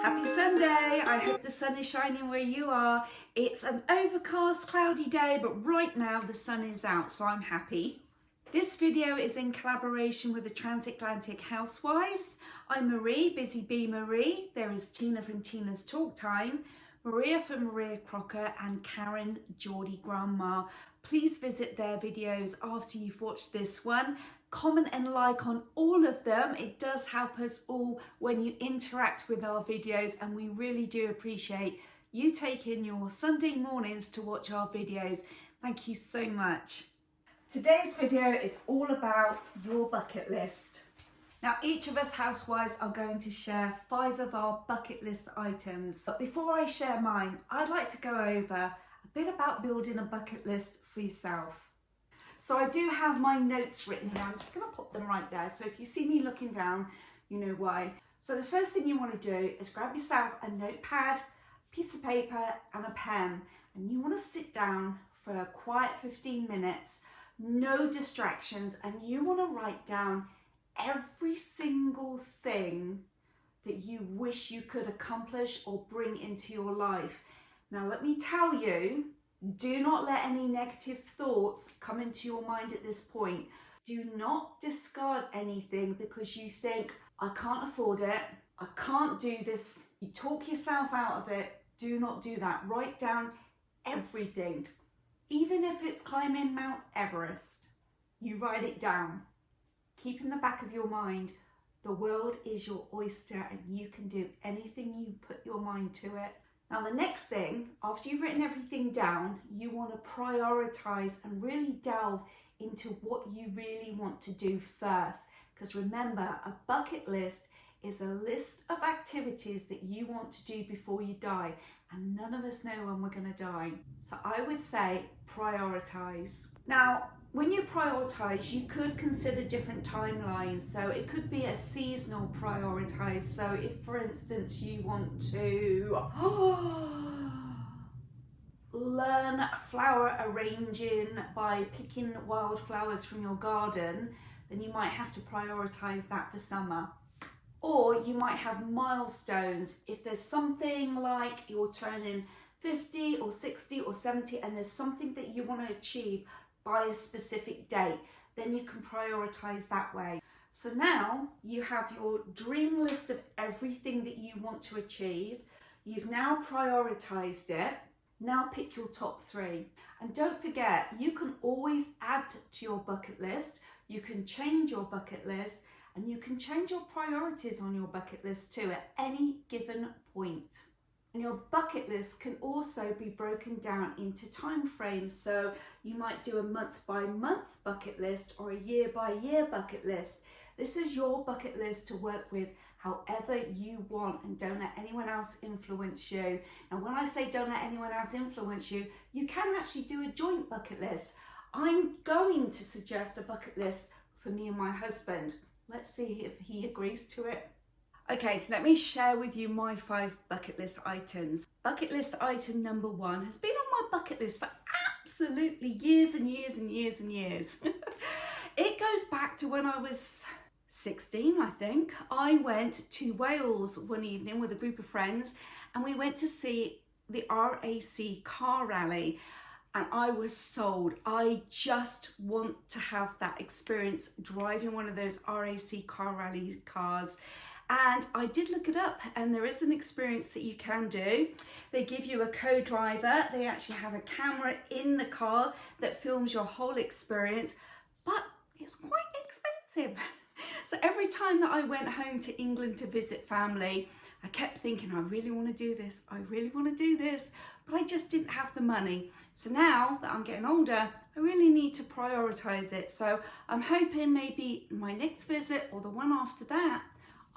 Happy Sunday! I hope the sun is shining where you are. It's an overcast, cloudy day, but right now the sun is out, so I'm happy. This video is in collaboration with the Transatlantic Housewives. I'm Maree, Busy Bee Maree. There is Tina from Tina's Talk Time, Maria from Maria Crocker, and Karen Geordie Grandma. Please visit their videos after you've watched this one. Comment and like on all of them. It does help us all when you interact with our videos, and we really do appreciate you taking your Sunday mornings to watch our videos. Thank you so much. Today's video is all about your bucket list. Now, each of us housewives are going to share 5 of our bucket list items. But before I share mine, I'd like to go over a bit about building a bucket list for yourself. So I do have my notes written here. I'm just going to pop them right there. So if you see me looking down, you know why. So the first thing you want to do is grab yourself a notepad, piece of paper and a pen. And you want to sit down for a quiet 15 minutes, no distractions, and you want to write down every single thing that you wish you could accomplish or bring into your life. Now let me tell you, do not let any negative thoughts come into your mind at this point. Do not discard anything because you think, I can't afford it, I can't do this. You talk yourself out of it. Do not do that. Write down everything. Even if it's climbing Mount Everest, you write it down. Keep in the back of your mind, the world is your oyster and you can do anything you put your mind to it. Now the next thing, after you've written everything down, you want to prioritize and really delve into what you really want to do first. Because remember, a bucket list is a list of activities that you want to do before you die. And none of us know when we're going to die. So I would say prioritize. Now, when you prioritize, you could consider different timelines. So it could be a seasonal prioritize. So if, for instance, you want to learn flower arranging by picking wildflowers from your garden, then you might have to prioritize that for summer. Or you might have milestones. If there's something like you're turning 50 or 60 or 70 and there's something that you want to achieve by a specific date, then you can prioritize that way. So now you have your dream list of everything that you want to achieve. You've now prioritized it. Now pick your top 3. And don't forget, you can always add to your bucket list. You can change your bucket list, and you can change your priorities on your bucket list too at any given point. And your bucket list can also be broken down into time frames. So you might do a month by month bucket list or a year by year bucket list. This is your bucket list to work with however you want, and don't let anyone else influence you. And when I say don't let anyone else influence you, you can actually do a joint bucket list. I'm going to suggest a bucket list for me and my husband. Let's see if he agrees to it. Okay, let me share with you my 5 bucket list items. Bucket list item number 1 has been on my bucket list for absolutely years and years and years and years. It goes back to when I was 16, I think. I went to Wales one evening with a group of friends and we went to see the RAC car rally. And I was sold. I just want to have that experience driving one of those RAC car rally cars. And I did look it up, and there is an experience that you can do. They give you a co-driver. They actually have a camera in the car that films your whole experience, but it's quite expensive. So every time that I went home to England to visit family, I kept thinking, I really want to do this. I really want to do this, but I just didn't have the money. So now that I'm getting older, I really need to prioritize it. So I'm hoping maybe my next visit or the one after that,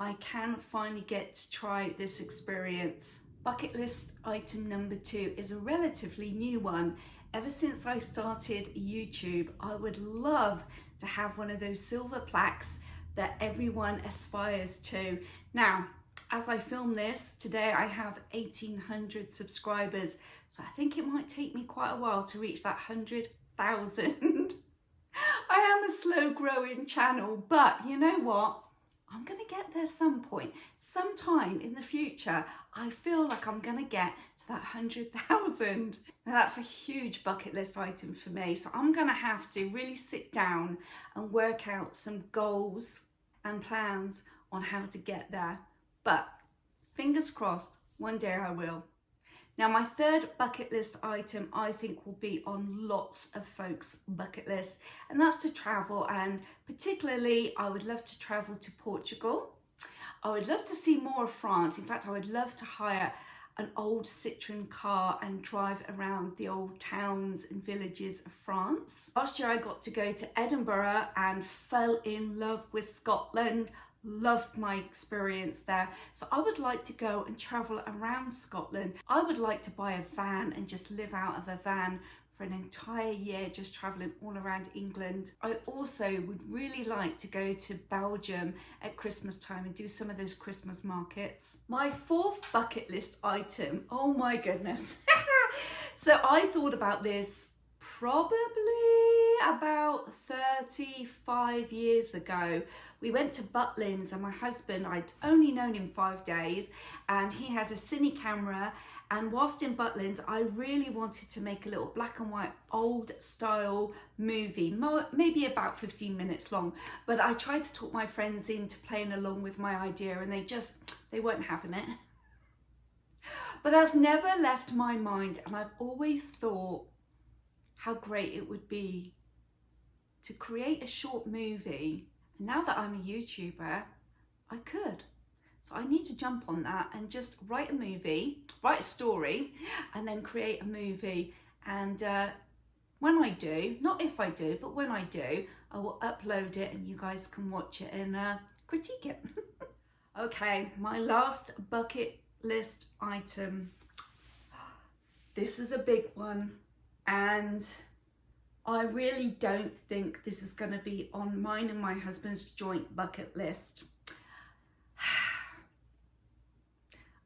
I can finally get to try this experience. Bucket list item number 2 is a relatively new one. Ever since I started YouTube, I would love to have one of those silver plaques that everyone aspires to. Now, as I film this, today I have 1,800 subscribers, so I think it might take me quite a while to reach that 100,000. I am a slow growing channel, but you know what? I'm gonna get there some point, sometime in the future. I feel like I'm gonna get to that 100,000. Now that's a huge bucket list item for me. So I'm gonna have to really sit down and work out some goals and plans on how to get there. But fingers crossed, one day I will. Now my third bucket list item I think will be on lots of folks' bucket lists, and that's to travel, and particularly I would love to travel to Portugal. I would love to see more of France. In fact, I would love to hire an old Citroen car and drive around the old towns and villages of France. Last year I got to go to Edinburgh and fell in love with Scotland. Loved my experience there. So I would like to go and travel around Scotland. I would like to buy a van and just live out of a van for an entire year, just traveling all around England. I also would really like to go to Belgium at Christmas time and do some of those Christmas markets. My fourth bucket list item, oh my goodness. So I thought about this probably about 35 years ago. We went to Butlins, and my husband, I'd only known him 5 days, and he had a cine camera, and whilst in Butlins I really wanted to make a little black and white old style movie, maybe about 15 minutes long, but I tried to talk my friends into playing along with my idea, and they weren't having it. But that's never left my mind, and I've always thought how great it would be to create a short movie. And now that I'm a YouTuber, I could. So I need to jump on that and just write a movie, write a story, and then create a movie. And when I do, not if I do, but when I do, I will upload it and you guys can watch it and critique it. Okay, my last bucket list item. This is a big one, and I really don't think this is going to be on mine and my husband's joint bucket list.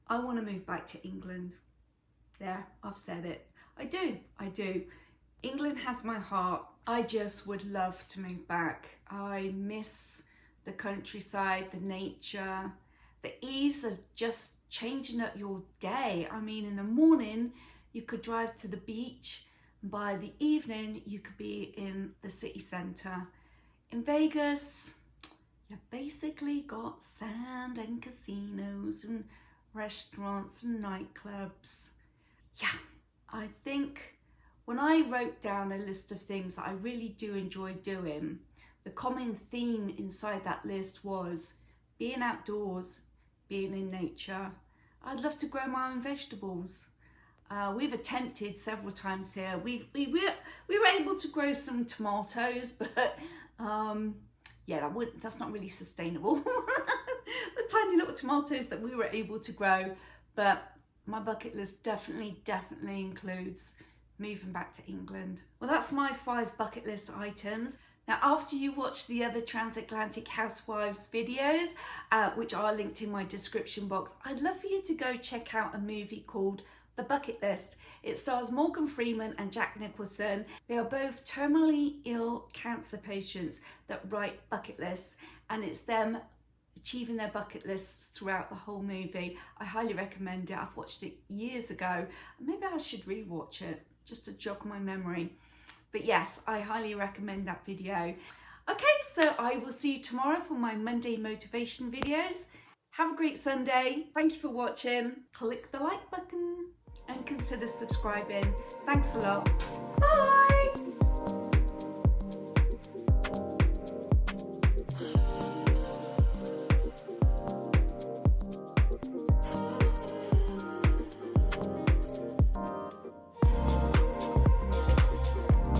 I want to move back to England. There, I've said it. I do. England has my heart. I just would love to move back. I miss the countryside, the nature, the ease of just changing up your day. I mean, in the morning, you could drive to the beach. By the evening, you could be in the city centre. In Vegas, you basically got sand and casinos and restaurants and nightclubs. Yeah, I think when I wrote down a list of things that I really do enjoy doing, the common theme inside that list was being outdoors, being in nature. I'd love to grow my own vegetables. We've attempted several times here. We were able to grow some tomatoes, but yeah, that's not really sustainable. The tiny little tomatoes that we were able to grow. But my bucket list definitely includes moving back to England. Well, that's my 5 bucket list items. Now, after you watch the other Transatlantic Housewives videos, which are linked in my description box, I'd love for you to go check out a movie called The Bucket List. It stars Morgan Freeman and Jack Nicholson. They are both terminally ill cancer patients that write bucket lists, and it's them achieving their bucket lists throughout the whole movie. I highly recommend it. I've watched it years ago. Maybe I should rewatch it just to jog my memory. But yes, I highly recommend that video. Okay, so I will see you tomorrow for my Monday motivation videos. Have a great Sunday. Thank you for watching. Click the like button and consider subscribing. Thanks a lot. Bye.